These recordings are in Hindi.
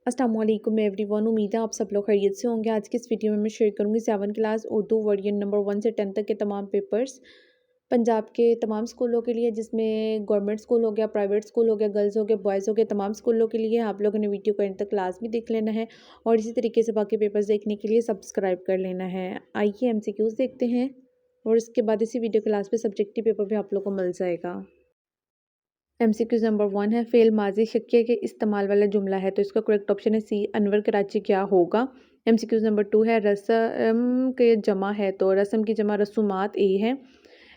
अस्सलाम वालेकुम एवरीवन। उम्मीद है आप सब लोग खैरियत से होंगे। आज की इस वीडियो में मैं शेयर करूंगी 7 क्लास उर्दू वर्डियन नंबर 1 से 10 तक के तमाम पेपर्स पंजाब के तमाम स्कूलों के लिए, जिसमें गवर्नमेंट स्कूल हो गया, प्राइवेट स्कूल हो गया, गर्ल्स हो गया, बॉयज़ हो गया, तमाम स्कूलों के लिए। आप लोगों ने वीडियो को एंड तक क्लास भी देख लेना है और इसी तरीके से बाकी पेपर्स देखने के लिए सब्सक्राइब कर लेना है। आइए MCQs देखते हैं और इसके बाद इसी वीडियो क्लास पे सब्जेक्टिव पेपर भी आप लोग को मिल जाएगा। MCQs नंबर 1 है, फेल माजी शक्य के इस्तेमाल वाला जुमला है, तो इसका करेक्ट ऑप्शन है सी, अनवर कराची क्या होगा। MCQs नंबर 2 है, रस्म के जमा है, तो रस्म की जमा रसूमात ए है।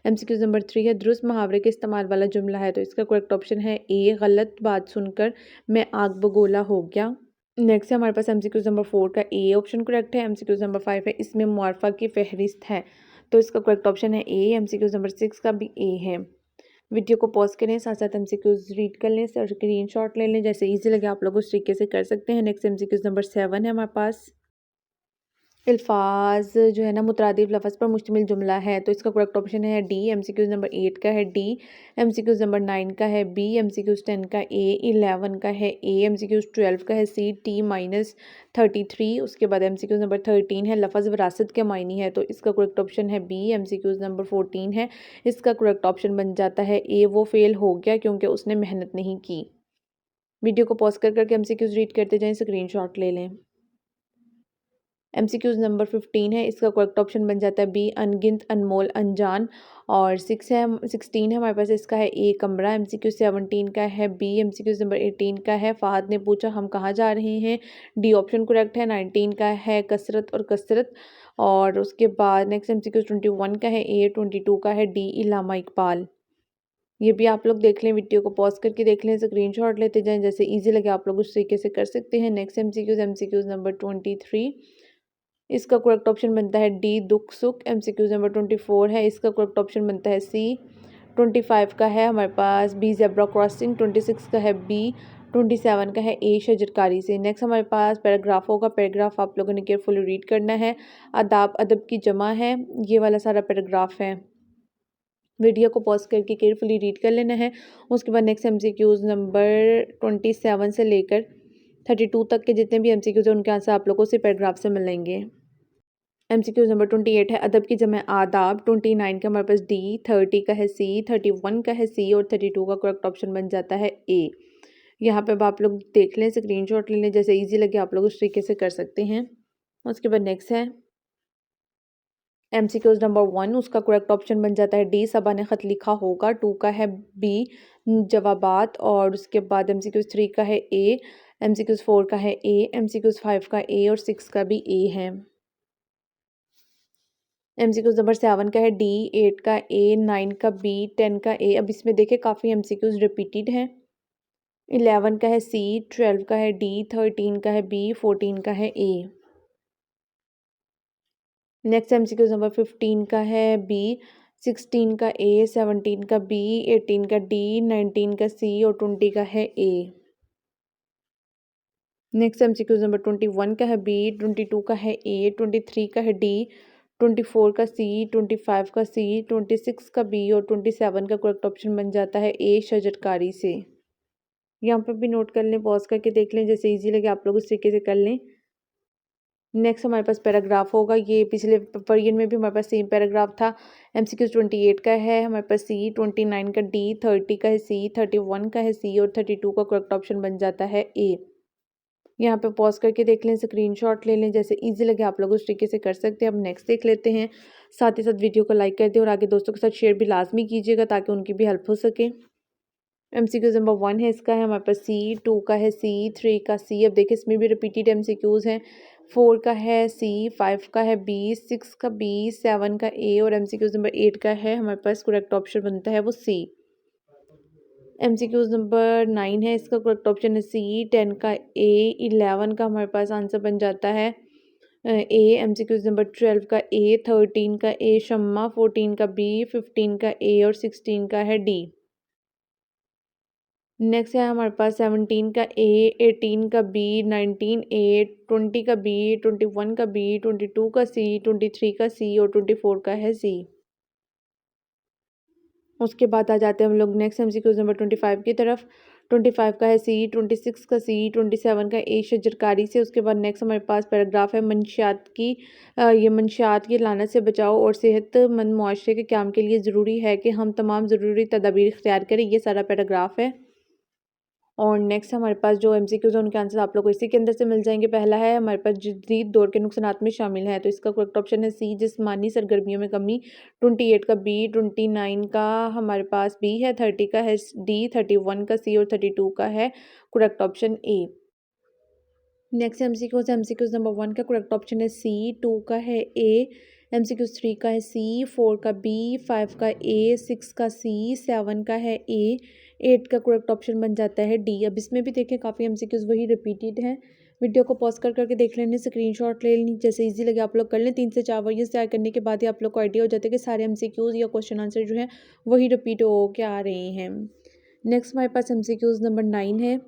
MCQs नंबर 3 है, दुरुस्त मुहावरे के इस्तेमाल वाला जुमला है, तो इसका करेक्ट ऑप्शन है ए, गलत बात सुनकर मैं आग बगोला हो गया। नेक्स्ट है हमारे पास MCQs नंबर 4 का ए ऑप्शन करेक्ट है। MCQs नंबर 5 है, इसमें मुआरफा की फहरिस्त है, तो इसका करेक्ट ऑप्शन है ए। MCQs नंबर 6 का भी ए है। वीडियो को पॉज करें, साथ साथ MCQs रीड कर लें और स्क्रीनशॉट ले लें, जैसे इजी लगे आप लोग उस तरीके से कर सकते हैं। नेक्स्ट MCQs नंबर 7 है हमारे पास, अल्फाज जो है ना मुतरादिफ लफ्ज़ पर मुश्तमिल जुमला है, तो इसका करेक्ट ऑप्शन है डी। MCQs नंबर 8 का है डी। MCQs नंबर 9 का है बी। MCQs 10 का ए। 11 का है ए। MCQs 12 का है सी, T-33। उसके बाद MCQs नंबर 13 है, लफ्ज़ विरासत के मायनी है, तो इसका करेक्ट ऑप्शन है बी। MCQs नंबर 14 है, इसका करेक्ट ऑप्शन बन जाता है ए, वो फेल हो गया क्योंकि उसने मेहनत नहीं की। वीडियो को पॉज कर करके MCQs रीड करते जाएं, स्क्रीनशॉट ले लें। MCQs नंबर 15 है, इसका करेक्ट ऑप्शन बन जाता है बी, अनगिनत, अनमोल, अनजान। और 16 है हमारे पास, इसका है ए, कमरा। MCQ 17 का है बी। MCQs नंबर 18 का है, फ़हद ने पूछा हम कहाँ जा रहे हैं, डी ऑप्शन करेक्ट है। 19 का है कसरत और कसरत। और उसके बाद नेक्स्ट MCQ 21 का है ए। 22 का है डी, इल्लामा इकबाल। ये भी आप लोग देख लें, वीडियो को पॉज करके देख लें, स्क्रीनशॉट लेते जाएं, जैसे इजी लगे आप लोग उस तरीके से कर सकते हैं। नेक्स्ट MCQs नंबर 23, इसका करेक्ट ऑप्शन बनता है डी, दुख सुख। MCQs नंबर 24 है, इसका करेक्ट ऑप्शन बनता है सी। 25 का है हमारे पास बी, ज़ेब्रा क्रॉसिंग। 26 का है बी। 27 का है ए, शजरकारी से। नेक्स्ट हमारे पास पैराग्राफ होगा, पैराग्राफ आप लोगों ने केयरफुली रीड करना है। आदाब अदब की जमा है, ये वाला सारा पैराग्राफ है। वीडियो को पॉज करके केयरफुली रीड कर लेना है। उसके बाद नेक्स्ट MCQs नंबर 27 से लेकर 32 तक के जितने भी MCQs हैं उनके आंसर आप लोगों से पैराग्राफ से मिलेंगे। MCQs नंबर 28 है, अदब की जमा आदाब। 29 का हमारे पास डी। 30 का है सी। 31 का है सी और 32 का करेक्ट ऑप्शन बन जाता है ए। यहाँ पे अब आप लोग देख लें, स्क्रीनशॉट ले लें, जैसे इजी लगे आप लोग उस तरीके से कर सकते हैं। उसके बाद नेक्स्ट है MCQs नंबर 1, उसका करेक्ट ऑप्शन बन जाता है डी, सबा ने ख़त लिखा होगा। 2 का है बी, जवाबात। और उसके बाद MCQs 3 का है ए। MCQs 4 का है ए। MCQs 5 का ए और 6 का भी ए है। MCQs नंबर 7 का है डी। 8 का ए। 9 का बी। 10 का ए। अब इसमें देखें काफ़ी MCQs रिपीटेड हैं। 11 का है सी। 12 का है डी। 13 का है बी। 14 का है ए। नेक्स्ट MCQs नंबर 15 का है बी। 16 का ए। 17 का बी। 18 का डी। 19 का सी और 20 का है ए। नेक्स्ट MCQs नंबर 21 का है बी। 22 का है ए। 23 का है डी। 24 का सी। 25 का सी। 26 का बी और 27 का करेक्ट ऑप्शन बन जाता है ए, शजरकारी से। यहाँ पर भी नोट कर लें, पॉज करके देख लें, जैसे इजी लगे आप लोग उस तरीके से कर लें। नेक्स्ट हमारे पास पैराग्राफ होगा, ये पिछले वर्जन में भी हमारे पास सेम पैराग्राफ था। MCQs 28 का है हमारे पास सी। 29 का डी। 30 का है सी। 31 का है सी और 32 का करेक्ट ऑप्शन बन जाता है ए। यहाँ पे पॉज करके देख लें, स्क्रीनशॉट ले लें, जैसे इजी लगे आप लोग उस तरीके से कर सकते हैं। अब नेक्स्ट देख लेते हैं। साथ ही साथ वीडियो को लाइक कर दें और आगे दोस्तों के साथ शेयर भी लाजमी कीजिएगा ताकि उनकी भी हेल्प हो सके। MCQs नंबर 1 है, इसका है हमारे पास सी। 2 का है सी। 3 का सी। अब देखिए इसमें भी रिपीटेड MCQs हैं। 4 का है सी। 5 का है बी। 6 का बी। 7 का ए और MCQs नंबर 8 का है हमारे पास करेक्ट ऑप्शन बनता है वो सी। MCQs नंबर 9 है, इसका करेक्ट ऑप्शन है सी। 10 का ए। 11 का हमारे पास आंसर बन जाता है ए। MCQs नंबर 12 का ए। 13 का ए, शम्मा। 14 का बी। 15 का ए और 16 का है डी। नेक्स्ट है हमारे पास 17 का ए। 18 का बी। 19 ए। 20 का बी। 21 का बी। 22 का सी। 23 का सी और 24 का है सी। उसके बाद आ जाते हैं हम लोग नेक्स्ट MCQs नंबर 25 की तरफ। 25 का है सी, 26 का सी, 27 का ए शजरकारी से। उसके बाद नेक्स्ट हमारे पास पैराग्राफ है मंशियात की ये मंशियात की लानत से बचाओ और सेहतमंद मुआशरे के क़याम के लिए ज़रूरी है कि हम तमाम ज़रूरी तदाबीर इख्तियार करें। ये सारा पैराग्राफ है। और नेक्स्ट हमारे पास जो एमसीक्यूज़ हैं उनके आंसर आप लोग को इसी के अंदर से मिल जाएंगे। पहला है हमारे पास जदीद दौर के नुकसानात में शामिल है, तो इसका करेक्ट ऑप्शन है सी जिस्मानी सरगर्मियों में कमी। 28 का बी, 29 का हमारे पास बी है, 30 का है डी, 31 का सी और 32 का है correct option A. Next MCQs number 1 का करेक्ट ऑप्शन है सी, 2 का है ए, एमसीक्यूज़ 3 का है सी, 4 का बी, 5 का ए, 6 का सी, 7 का है ए, 8 का करेक्ट ऑप्शन बन जाता है डी। अब इसमें भी देखें काफ़ी एमसीक्यूज़ वही रिपीटेड हैं। वीडियो को पॉज करके देख लेने, स्क्रीनशॉट ले लें, जैसे इजी लगे आप लोग कर लें। 3 से 4 वर्जन तैयार करने के बाद ही आप लोग को आइडिया हो जाता है कि सारे एमसीक्यूज़ या क्वेश्चन आंसर जो हैं वही रिपीट हो के आ रहे हैं। नेक्स्ट हमारे पास एमसीक्यूज़ नंबर 9 है,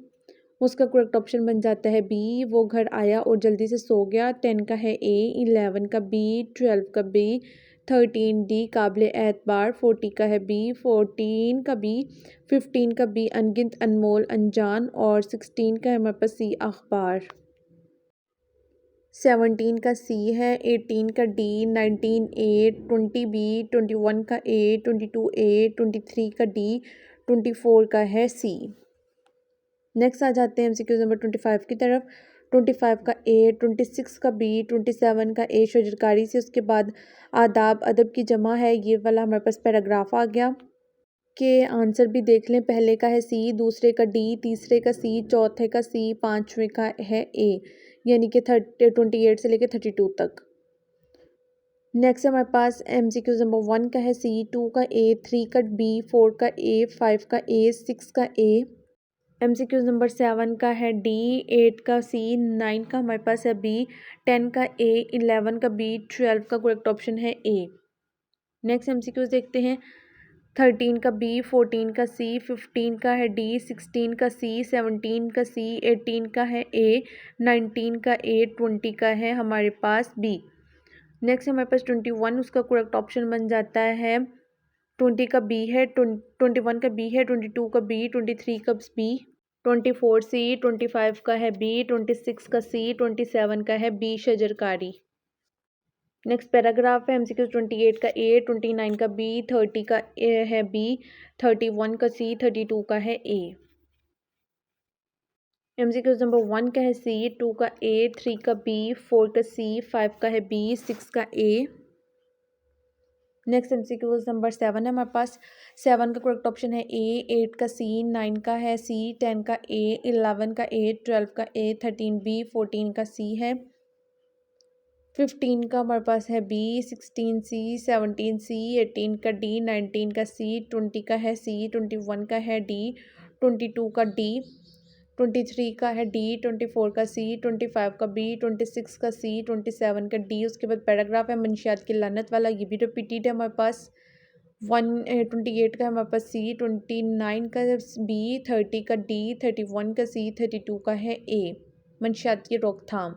उसका करेक्ट ऑप्शन बन जाता है बी, वो घर आया और जल्दी से सो गया। 10 का है ए, 11 का बी, 12 का बी, 13 डी काबिल एतबार, 40 का है बी, 14 का बी, 15 का बी अनगिनत अनमोल अनजान और 16 का है हमारे पास सी अखबार। 17 का सी है, 18 का डी, 19 ए, 20 बी, 21 का ए, 22 ए, 23 का डी, 24 का है सी। नेक्स्ट आ जाते हैं एमसीक्यूज नंबर 25 की तरफ। 25 का ए, 26 का बी, 27 का ए शजरकारी से। उसके बाद आदाब अदब की जमा है, ये वाला हमारे पास पैराग्राफ आ गया। के आंसर भी देख लें, पहले का है सी, दूसरे का डी, तीसरे का सी, चौथे का सी, पाँचवें का है ए, यानी कि 28 से लेकर 32 तक। नेक्स्ट हमारे पास एमसीक्यूज नंबर 1 का है सी, 2 का ए, 3 का बी, 4 का ए, 5 का ए, 6 का ए। एमसीक्यूज नंबर 7 का है डी, 8 का सी, 9 का हमारे पास है बी, 10 का ए, 11 का बी, 12 का करेक्ट ऑप्शन है ए। नेक्स्ट एमसीक्यूज देखते हैं। 13 का बी, 14 का सी, 15 का है डी, 16 का सी, 17 का सी, 18 का है ए, 19 का ए, 20 का है हमारे पास बी। नेक्स्ट हमारे पास 21, उसका करेक्ट ऑप्शन बन जाता है 20 का बी है, 21 का बी है, 22 का बी, 23 का बी, 24 सी, 25 का है बी, 26 का सी, 27 का है बी शजरकारी। नेक्स्ट पैराग्राफ है एमसीक्यूज 28 का ए, 29 का बी, 30 का ए है बी, 31 का सी, 32 का है ए। एमसीक्यूज नंबर 1 का है सी, 2 का ए, 3 का बी, 4 का सी, 5 का है बी, 6 का ए। नेक्स्ट एमसीक्यूज नंबर 7 है हमारे पास। 7 का करेक्ट ऑप्शन है ए, 8 का सी, 9 का है सी, 10 का ए, 11 का ए, 12 का ए, 13 बी, 14 का सी है, 15 का हमारे पास है बी, 16 सी, 17 सी, 18 का डी, 19 का सी, 20 का है सी, 21 का है डी, 22 का डी, 23 का है डी, 24 का सी, 25 का बी, 26 का सी, 27 का डी। उसके बाद पैराग्राफ है मंशियात की लानत वाला, ये भी रिपीटेड है हमारे पास। 28 का है हमारे पास सी, 29 का बी, 30 का डी, 31 का सी, 32 का है ए, मंशियात की रोकथाम।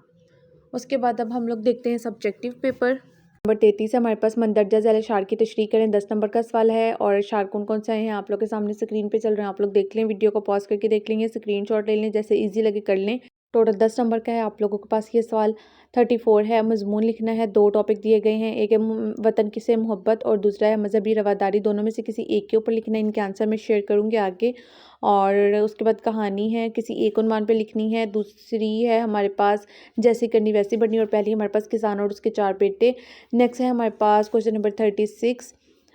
उसके बाद अब हम लोग देखते हैं सब्जेक्टिव पेपर। नंबर 33 हमारे पास मंदरजा झैल अशार की तशरीह करें। 10 नंबर का सवाल है और अशार कौन कौन से हैं आप लोग के सामने स्क्रीन पे चल रहे हैं, आप लोग देख लें, वीडियो को पॉज करके देख लेंगे, स्क्रीनशॉट ले लें, जैसे इजी लगे कर लें। टोटल 10 नंबर का है आप लोगों के पास ये सवाल। 34 है, मजमून लिखना है। 2 टॉपिक दिए गए हैं, एक है वतन की से मोहब्बत और दूसरा है मजहबी रवादारी। दोनों में से किसी एक के ऊपर लिखना है, इनके आंसर मैं शेयर करूँगी आगे। और उसके बाद कहानी है, किसी एक उन्वान पे लिखनी है। दूसरी है हमारे पास जैसी करनी वैसी बढ़नी और पहली हमारे पास किसान और उसके 4 बेटे। नेक्स्ट है हमारे पास क्वेश्चन नंबर 36,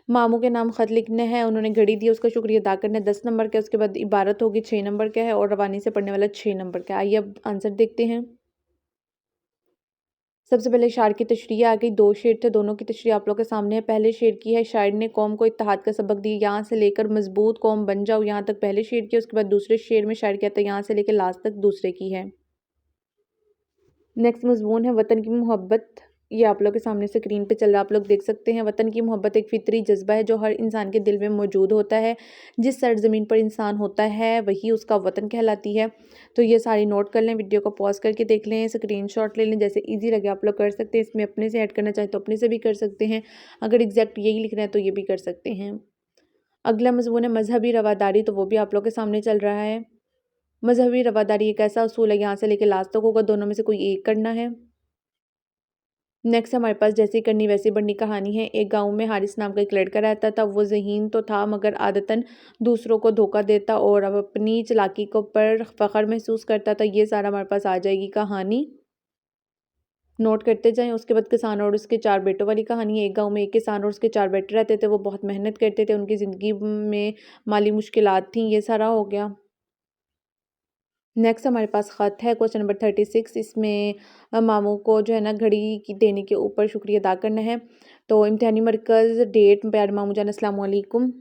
मामू के नाम ख़त लिखने हैं, उन्होंने घड़ी दी, उसका शुक्रिया अदा करना है। 10 नंबर का। उसके बाद इबारत होगी 6 नंबर का है और रवानी से पढ़ने वाला 6 नंबर का। आइए अब आंसर देखते हैं। सबसे पहले शायर की तशरीह आ गई। 2 शेर थे, दोनों की तशरीह आप लोग के सामने है। पहले शेर की है, शायर ने कौम को इत्तेहाद का सबक दिया, यहाँ से लेकर मजबूत कौम बन जाओ, यहाँ तक पहले शेर की। उसके बाद दूसरे शेर में शायर कहता है यहाँ से लेकर लास्ट तक, दूसरे की है। नेक्स्ट मजमून है वतन की मोहब्बत, ये आप लोग के सामने स्क्रीन पे चल रहा है, आप लोग देख सकते हैं। वतन की मोहब्बत एक फितरी जज्बा है जो हर इंसान के दिल में मौजूद होता है। जिस सरजमीन पर इंसान होता है वही उसका वतन कहलाती है। तो ये सारी नोट कर लें, वीडियो को पॉज करके देख लें, स्क्रीनशॉट ले लें, जैसे इजी लगे आप लोग कर सकते हैं। इसमें अपने से ऐड करना चाहें तो अपने से भी कर सकते हैं, अगर एग्जैक्ट यही लिखना है तो ये भी कर सकते हैं। अगला मजमून है मजहबी रवादारी, तो वो भी आप लोग के सामने चल रहा है। मजहबी रवादारी एक ऐसा असूल है, यहाँ से लेकर लास्ट तक होगा, दोनों में से कोई एक करना है। नेक्स्ट हमारे पास जैसी करनी वैसी बढ़नी कहानी है। एक गांव में हारिस नाम का एक लड़का रहता था। वो ज़हीन तो था मगर आदतन दूसरों को धोखा देता और अब अपनी चालाकी को पर फ़ख्र महसूस करता था। ये सारा हमारे पास आ जाएगी कहानी, नोट करते जाएं। उसके बाद किसान और उसके चार बेटों वाली कहानी है। एक गांव में एक किसान और उसके चार बेटे रहते थे। वो बहुत मेहनत करते थे, उनकी ज़िंदगी में माली मुश्किलात थी। ये सारा हो गया। नेक्स्ट हमारे पास ख़त है, क्वेश्चन नंबर 36। इसमें मामू को जो है ना घड़ी की देने के ऊपर शुक्रिया अदा करना है। तो इम्तिहानी मरकज़, डेट, प्यारे मामू जान अस्सलाम वालेकुम।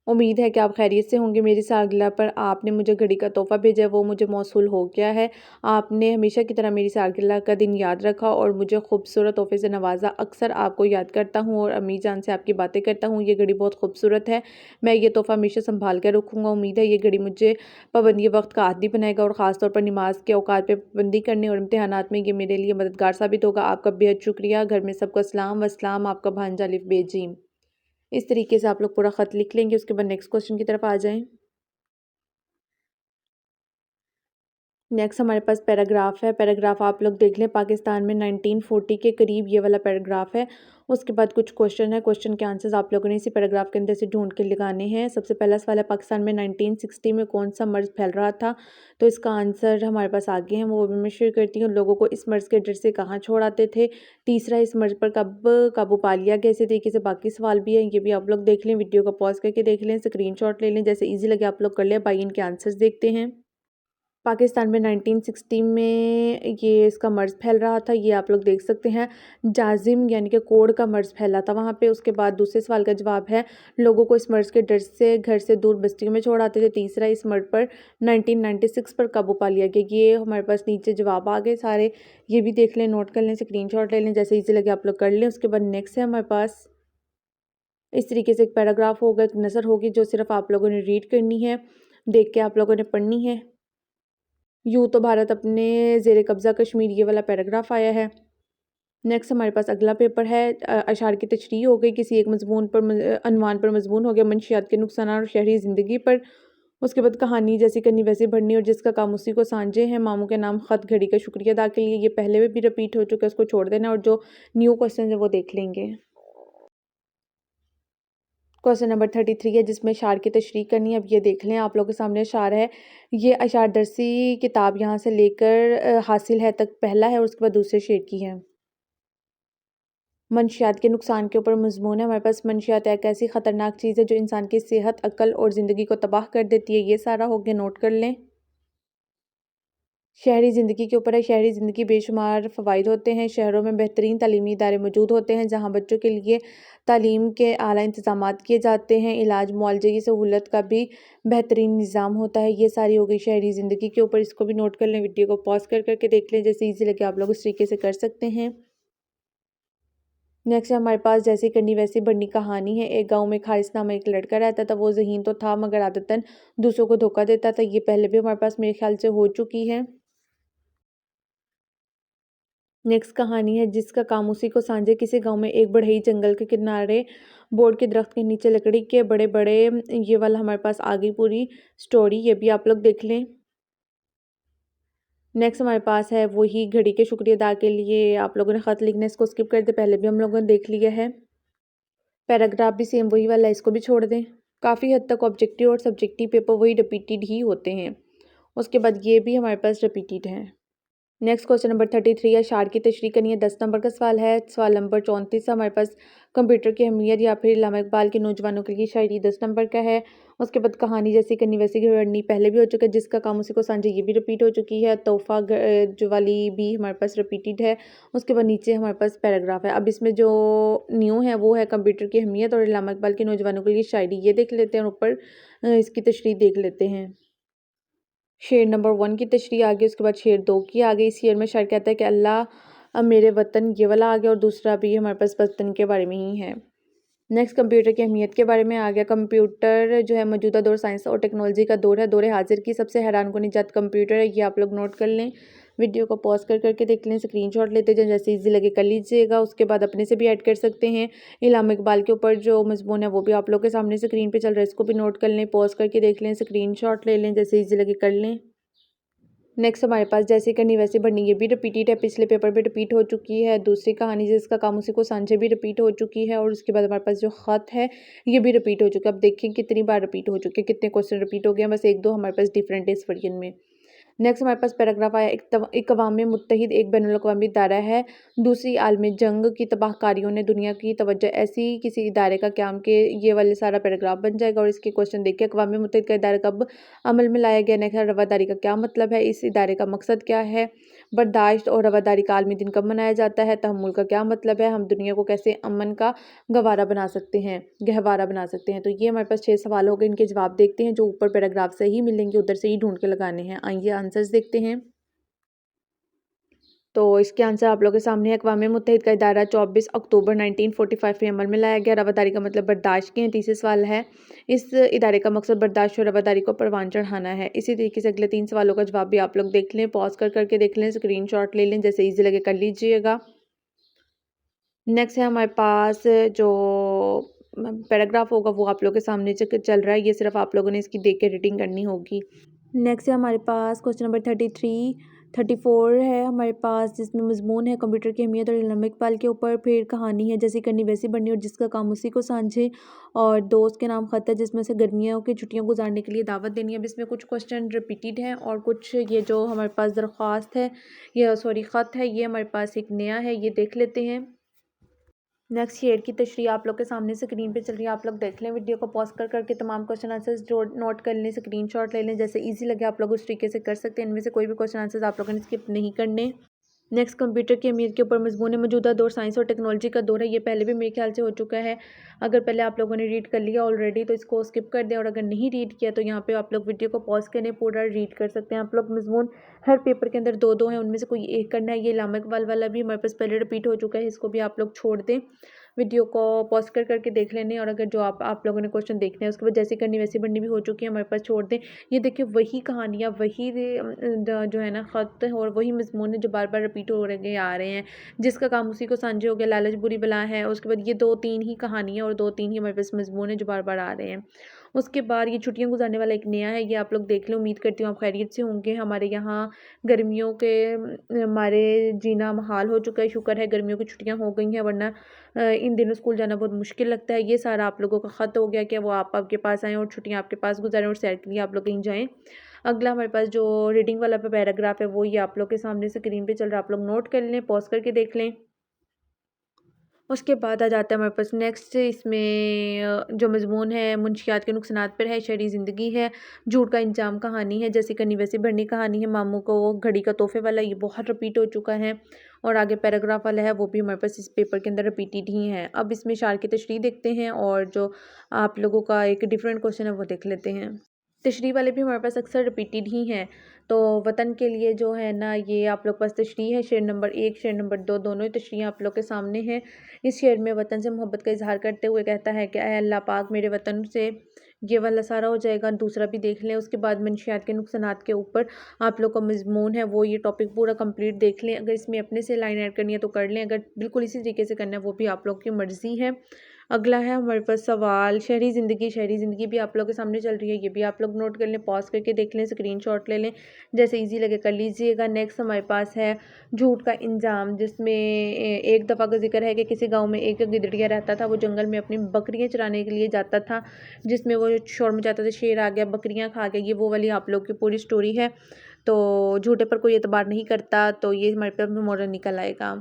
उम्मीद है कि आप खैरियत से होंगे। मेरी सालगिरह पर आपने मुझे घड़ी का तोहफ़ा भेजा है, वो मुझे मौसूल हो गया है। आपने हमेशा की तरह मेरी सालगिरह का दिन याद रखा और मुझे खूबसूरत तोहफ़े से नवाजा। अक्सर आपको याद करता हूँ और अम्मी जान से आपकी बातें करता हूँ। ये घड़ी बहुत खूबसूरत है, मैं ये तोहफ़ा हमेशा संभाल कर रखूँगा। उम्मीद है ये घड़ी मुझे पाबंदी वक्त का आदी बनाएगा और ख़ास तौर पर नमाज के औकात पे पाबंदी करने और इम्तिहानात में ये मेरे लिए मददगार साबित होगा। आपका बेहद शुक्रिया। घर में सबको सलाम वसलाम, आपका भांजा लिफ बेजीम। इस तरीके से आप लोग पूरा ख़त लिख लेंगे। उसके बाद नेक्स्ट क्वेश्चन की तरफ आ जाएँ। नेक्स्ट हमारे पास पैराग्राफ है। पैराग्राफ आप लोग देख लें। पाकिस्तान में 1940 के करीब ये वाला पैराग्राफ है। उसके बाद कुछ क्वेश्चन है, क्वेश्चन के आंसर्स आप लोगों ने इसी पैराग्राफ के अंदर से ढूंढ के लगाने हैं। सबसे पहला सवाल है, पाकिस्तान में 1960 में कौन सा मर्ज़ फैल रहा था? तो इसका आंसर हमारे पास आगे हैं, वो भी मैं शेयर करती हूँ। लोगों को इस मर्ज़ के डर से कहाँ छोड़ आते थे? तीसरा, इस मर्ज़ पर कब काबू पा लिया गया? इसी तरीके से बाकी सवाल भी हैं, ये भी आप लोग देख लें। वीडियो को पॉज करके देख लें, स्क्रीनशॉट ले लें, जैसे ईजी लगे आप लोग कर लें। बाई इनके आंसर्स देखते हैं। पाकिस्तान में 1960 में ये इसका मर्ज़ फैल रहा था, ये आप लोग देख सकते हैं। जाजिम यानी कि कोढ़ का मर्ज़ फैला था वहाँ पे। उसके बाद दूसरे सवाल का जवाब है, लोगों को इस मर्ज़ के डर से घर से दूर बस्तियों में छोड़ आते थे। तीसरा, इस मर्ज़ पर 1996 पर काबू पा लिया गया। ये हमारे पास नीचे जवाब आ गए सारे, ये भी देख लें, नोट कर लें, स्क्रीनशॉट ले लें, जैसे ईजी लगे आप लोग कर लें। उसके बाद नेक्स्ट है हमारे पास इस तरीके से एक पैराग्राफ होगा, एक नज़र होगी, जो सिर्फ आप लोगों ने रीड करनी है, देख के आप लोगों ने पढ़नी है। यूँ तो भारत अपने ज़ेर कब्ज़ा कश्मीर, ये वाला पैराग्राफ आया है। नेक्स्ट हमारे पास अगला पेपर है। अशार की तशरीह हो गई, किसी एक मज़मून पर अनवान पर मज़मून हो गया, मंशियात के नुकसान और शहरी ज़िंदगी पर। उसके बाद कहानी जैसी करनी वैसी बढ़नी और जिसका काम उसी को सांझे हैं। मामू के नाम ख़त घड़ी का शुक्रिया अदा के लिए, ये पहले में भी रिपीट हो चुका है, उसको छोड़ देना और जो न्यू क्वेश्चन है वो देख लेंगे। क्वेश्चन नंबर 33 है, जिसमें अशार की तशरीह करनी है। अब ये देख लें, आप लोगों के सामने अशार है। ये अशार दरसी किताब यहाँ से लेकर हासिल है तक पहला है और उसके बाद दूसरे शेर की है। मंशियात के नुकसान के ऊपर मज़मून है हमारे पास। मंशियात एक ऐसी ख़तरनाक चीज़ है जो इंसान की सेहत, अक्ल और ज़िंदगी को तबाह कर देती है। ये सारा हो गया, नोट कर लें। शहरी ज़िंदगी के ऊपर है। शहरी ज़िंदगी बेशुमार फ़वाइद होते हैं। शहरों में बेहतरीन तालीमी इदारे मौजूद होते हैं, जहाँ बच्चों के लिए तालीम के आला इंतज़ामात किए जाते हैं। इलाज मुआलजे की सहूलत का भी बेहतरीन निज़ाम होता है। ये सारी हो गई शहरी ज़िंदगी के ऊपर, इसको भी नोट कर लें। वीडियो को पॉज़ कर करके देख लें, जैसे ईज़ी लगे आप लोग इस तरीके से कर सकते हैं। नेक्स्ट है हमारे पास जैसी करनी वैसी बढ़नी कहानी है। एक गांव में खारिस नाम एक लड़का रहता था। वो ज़हीन तो था मगर आदतन दूसरों को धोखा देता था। ये पहले भी हमारे पास मेरे ख्याल से हो चुकी है। नेक्स्ट कहानी है, जिसका काम उसी को सांझे। किसी गांव में एक बढ़ई जंगल के किनारे बोर्ड के दरख्त के नीचे लकड़ी के बड़े बड़े, ये वाला हमारे पास आ गई पूरी स्टोरी, ये भी आप लोग देख लें। नेक्स्ट हमारे पास है वही घड़ी के शुक्रिया अदा के लिए आप लोगों ने ख़त लिखना, इसको स्किप कर दे, पहले भी हम लोगों ने देख लिया है। पैराग्राफ भी सेम वही वाला है, इसको भी छोड़ दें। काफ़ी हद तक ऑब्जेक्टिव और सब्जेक्टिव पेपर वही रिपीटेड ही होते हैं। उसके बाद ये भी हमारे पास रिपीटेड है। नेक्स्ट क्वेश्चन नंबर 33 है, अशार की तशरीह करनी है। 10 नंबर का सवाल है। सवाल नंबर 34 हमारे पास कंप्यूटर की अहमियत या फिर इल्लामा इकबाल के नौजवानों के लिए शायरी, 10 नंबर का है। उसके बाद कहानी जैसी करनी वैसी करनी पहले भी हो चुका है, जिसका काम उसी को सांझे, ये भी रिपीट हो चुकी है। तोहफा जो वाली भी हमारे पास रिपीटेड है। उसके बाद नीचे हमारे पास पैराग्राफ है। अब इसमें जो न्यू है वो है कंप्यूटर की अहमियत और इल्लामा इकबाल के नौजवानों के लिए शायरी, ये देख लेते हैं और ऊपर इसकी तशरीह देख लेते हैं। शेर नंबर 1 की तशरीह आ गई, उसके बाद शेर 2 की आ गई। इस शेर में शायर कहता है कि अल्लाह मेरे वतन, ये वाला आ गया और दूसरा भी हमारे पास वतन के बारे में ही है। नेक्स्ट कंप्यूटर की अहमियत के बारे में आ गया। कंप्यूटर जो है मौजूदा दौर साइंस और टेक्नोलॉजी का दौर है। दौर हाजिर की सबसे हैरानकुन इजाद कंप्यूटर है, ये आप लोग नोट कर लें। वीडियो को पॉज कर करके देख लें, स्क्रीनशॉट लेते जाएं, जैसे इजी लगे कर लीजिएगा। उसके बाद अपने से भी ऐड कर सकते हैं। इल्हाम इकबाल के ऊपर जो मजमून है वो भी आप लोग के सामने स्क्रीन पे चल रहा है, इसको भी नोट कर लें, पॉज करके देख लें, स्क्रीनशॉट ले लें, जैसे इजी लगे कर लें। नेक्स्ट हमारे पास जैसे करनी वैसे बढ़नी, ये भी रिपीटेड है, पिछले पेपर पे रिपीट हो चुकी है। दूसरी कहानी जिसका काम उसी को सांझे भी रिपीट हो चुकी है। और उसके बाद हमारे पास जो ख़त है ये भी रिपीट हो चुका है। अब देखें कितनी बार रिपीट हो चुकी है, कितने क्वेश्चन रिपीट हो गए हैं, बस एक दो हमारे पास डिफरेंट है इस वर्जन में। नेक्स्ट हमारे पास पैराग्राफ आया, एक अवाम मुत्तहिद एक बैनुल-अक़वामी इदारा है, दूसरी आलमी जंग की तबाहकारियों ने दुनिया की तवज्जो ऐसी किसी इदारे का क़याम के ये वाले सारा पैराग्राफ बन जाएगा। और इसके क्वेश्चन देखिए, अक़वाम मुत्तहिद का इदारा कब अमल में लाया गया? नेक्स्ट रवादारी का क्या मतलब है? इस इदारे का मकसद क्या है? बर्दाश्त और रवादारी का आलमी दिन कब मनाया जाता है? तहम्मुल का क्या मतलब है? हम दुनिया को कैसे अमन का गहवारा बना सकते हैं? तो ये हमारे पास 6 सवाल हो गए, इनके जवाब देखते हैं। जो ऊपर पैराग्राफ से ही मिलेंगे उधर से ही ढूंढ के लगाने हैं। आइए आंसर्स देखते हैं। तो इसके आंसर आप लोगों के सामने है। अक़वाम मुत्तहिद का इदारा 24 अक्टूबर 1945 में अमल में लाया गया। रवादारी का मतलब बर्दाश्त के हैं। तीसरे सवाल है, इस इदारे का मकसद बर्दाश्त और रवादारी को परवान चढ़ाना है। इसी तरीके से अगले 3 सवालों का जवाब भी आप लोग देख लें, पॉज करके देख लें, स्क्रीनशॉट ले लें, जैसे ईजी लगे कर लीजिएगा। नेक्स्ट है हमारे पास जो पैराग्राफ होगा वो आप लोगों के सामने चल रहा है, ये सिर्फ आप लोगों ने इसकी देख के रीडिंग करनी होगी। नेक्स्ट है हमारे पास क्वेश्चन नंबर 33 34 है हमारे पास, जिसमें मजमून है कंप्यूटर की अहमियत और इल्म इकबाल के ऊपर। फिर कहानी है जैसी करनी वैसी बननी और जिसका काम उसी को सांझे। और दोस्त के नाम ख़त है जिसमें से गर्मियों की छुट्टियां गुजारने के लिए दावत देनी है। अब इसमें कुछ क्वेश्चन रिपीटेड हैं और कुछ ये जो हमारे पास दरख्वास्त है, ये सॉरी ख़त है, ये हमारे पास एक नया है, ये देख लेते हैं। नेक्स्ट शेयर की तशरीह आप लोग के सामने स्क्रीन पे चल रही है, आप लोग देख लें, वीडियो को पॉज करके तमाम क्वेश्चन आंसर्स नोट कर लें, स्क्रीनशॉट ले लें, जैसे इजी लगे आप लोग उस तरीके से कर सकते हैं। इनमें से कोई भी क्वेश्चन आंसर्स आप लोगों ने स्किप नहीं करने। नेक्स्ट कंप्यूटर की अहमियत के ऊपर मजमून है मौजूदा दौर साइंस और टेक्नोलॉजी का दौर है। ये पहले भी मेरे ख्याल से हो चुका है। अगर पहले आप लोगों ने रीड कर लिया ऑलरेडी तो इसको स्किप कर दें, और अगर नहीं रीड किया तो यहाँ पे आप लोग वीडियो को पॉज करें, पूरा रीड कर सकते हैं आप लोग। मजमून हर पेपर के अंदर दो हैं, उनमें से कोई एक करना है। ये इल्म इकबाल वाला भी हमारे पास पहले रिपीट हो चुका है, इसको भी आप लोग छोड़ दें, वीडियो को पॉज करके देख लेने। और अगर जो आप लोगों ने क्वेश्चन देखने हैं उसके बाद जैसे करनी वैसी बननी भी हो चुकी है, हमारे पास छोड़ दें। ये देखिए वही कहानियाँ, वही जो है ना ख़त और वही मजमून है जो बार बार रिपीट हो रहे आ रहे हैं। जिसका काम उसी को सांझे हो गया, लालच बुरी बला है। उसके बाद ये 2-3 ही कहानियाँ और 2-3 ही हमारे पास मजमून है जो बार बार आ रहे हैं। उसके बाद ये छुट्टियां गुजारने वाला एक नया है, ये आप लोग देख लें। उम्मीद करती हूँ आप खैरियत से होंगे। हमारे यहाँ गर्मियों के हमारे जीना महाल हो चुका है, शुक्र है गर्मियों की छुट्टियां हो गई हैं, वरना इन दिनों स्कूल जाना बहुत मुश्किल लगता है। ये सारा आप लोगों का ख़त हो गया कि वो आपके पास आएँ और छुट्टियां आपके पास गुजारें और सैर के लिए आप लोग कहीं जाएँ। अगला हमारे पास जो रीडिंग वाला पैराग्राफ है वो ये आप लोग के सामने स्क्रीन पे चल रहा है, आप लोग नोट कर लें, पॉज करके देख लें। उसके बाद आ जाता है हमारे पास नेक्स्ट, इसमें जो मजमून है मुंशियात के नुकसानात पर है, शहरी ज़िंदगी है, झूठ का इंजाम कहानी है, जैसी करनी वैसी बढ़नी कहानी है, मामू को घड़ी का तोहफे वाला, ये बहुत रिपीट हो चुका है। और आगे पैराग्राफ वाला है वो भी हमारे पास इस पेपर के अंदर रिपीटेड ही है। अब इसमें शार की तशरीह देखते हैं और जो आप लोगों का एक डिफरेंट क्वेश्चन है वो देख लेते हैं। तशरीह वाले भी हमारे पास अक्सर रिपीटेड ही हैं। तो वतन के लिए जो है ना, ये आप लोग पास तशरीह है, शेर नंबर 1 शेर नंबर 2 दोनों ही तशरीह आप लोग के सामने हैं। इस शेर में वतन से मोहब्बत का इजहार करते हुए कहता है कि ऐ अल्लाह पाक मेरे वतन से, ये वाला सारा हो जाएगा। दूसरा भी देख लें। उसके बाद मंशियात के नुकसानात के ऊपर आप लोग का मजमून है वो ये टॉपिक पूरा कंप्लीट देख लें। अगर इसमें अपने से लाइन ऐड करनी है तो कर लें, अगर बिल्कुल इसी तरीके से करना है वो भी आप लोग की मर्ज़ी है। अगला है हमारे पास सवाल शहरी ज़िंदगी भी आप लोग के सामने चल रही है, ये भी आप लोग नोट कर लें, पॉज करके देख लें, स्क्रीनशॉट ले लें, जैसे इजी लगे कर लीजिएगा। नेक्स्ट हमारे पास है झूठ का इंजाम, जिसमें एक दफ़ा का जिक्र है कि किसी गांव में एक गिदड़िया रहता था, वो जंगल में अपनी बकरियां चराने के लिए जाता था, जिसमें वो शोर मचाता था, शेर आ गया बकरियां खा गया। ये वो वाली आप लोग की पूरी स्टोरी है। तो झूठे पर कोई एतबार नहीं करता, तो ये हमारे पास मोरल निकल आएगा।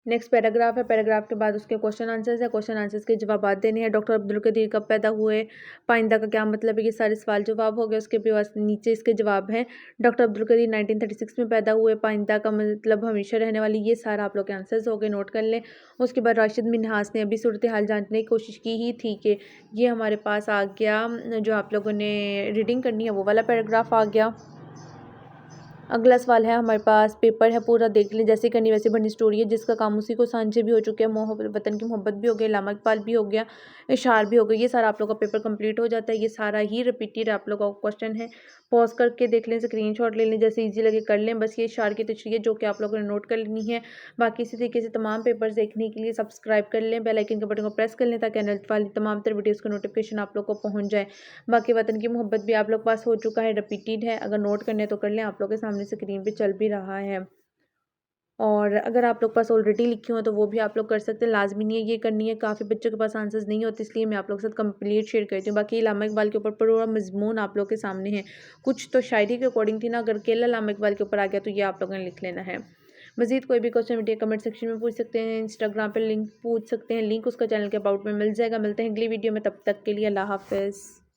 नेक्स्ट पैराग्राफ है, पैराग्राफ के बाद उसके क्वेश्चन आंसर्स है, क्वेश्चन आंसर्स के जवाब देने हैं। डॉक्टर अब्दुल कदीर कब पैदा हुए, पाइंदा का क्या मतलब है, ये सारे सवाल जवाब हो गए। उसके बाद नीचे इसके जवाब हैं। डॉक्टर अब्दुल कदीर 1936 में पैदा हुए, पाइंदा का मतलब हमेशा रहने वाली, ये सारा आप लोग के आंसर्स हो गए, नोट कर लें। उसके बाद राशिद मिन्हास ने अभी सूरत हाल जानने की कोशिश की ही थी कि ये हमारे पास आ गया, जो आप लोगों ने रीडिंग करनी है वो वाला पैराग्राफ आ गया। अगला सवाल है हमारे पास, पेपर है पूरा देख लें, जैसे करनी वैसे बनी स्टोरी है, जिसका काम उसी को सांझे भी हो चुके हैं, वतन की मोहब्बत भी हो गई, इल्म इकबाल भी हो गया, इशार भी हो गई। ये सारा आप लोग का पेपर कंप्लीट हो जाता है। ये सारा ही रिपीटेड आप लोग का क्वेश्चन है, पॉज़ करके देख लें, स्क्रीनशॉट ले लें, जैसे ईज़ी लगे कर लें। बस ये शार की तशरीह है जो कि आप लोगों ने नोट कर लेनी है। बाकी इसी तरीके से तमाम पेपर्स देखने के लिए सब्सक्राइब कर लें, बेल आइकन के बटन को प्रेस कर लें ताकि आने वाली तमाम तरह वीडियोज़ का नोटिफिकेशन आप लोग को पहुँच जाए। बाकी वतन की मोहब्बत भी आप लोग के पास हो चुका है, रिपीटेड है। अगर नोट करने तो कर लें, आप लोग के सामने स्क्रीन पे चल भी रहा है। और अगर आप लोग के पास ऑलरेडी लिखी हो तो वो भी आप लोग कर सकते हैं, लाज़मी नहीं है ये करनी है। काफ़ी बच्चों के पास आंसर्स नहीं होते, इसलिए मैं आप लोगों के साथ कंप्लीट शेयर करती हूँ। बाकी इल्लामा इकबाल के ऊपर पूरा मज़मून आप लोग के सामने है। कुछ तो शायरी के अकॉर्डिंग थी ना, अगर अकेला इल्लामा इकबाल के ऊपर आ गया तो ये आप लोगों ने लिख लेना है। मज़ीद कोई भी क्वेश्चन वीडियो कमेंट सेक्शन में पूछ सकते हैं, इंस्टाग्राम पर लिंक पूछ सकते हैं, लिंक उसका चैनल के अबाउट में मिल जाएगा। मिलते हैं अगली वीडियो में, तब तक के लिए अल्लाह हाफ़िज़।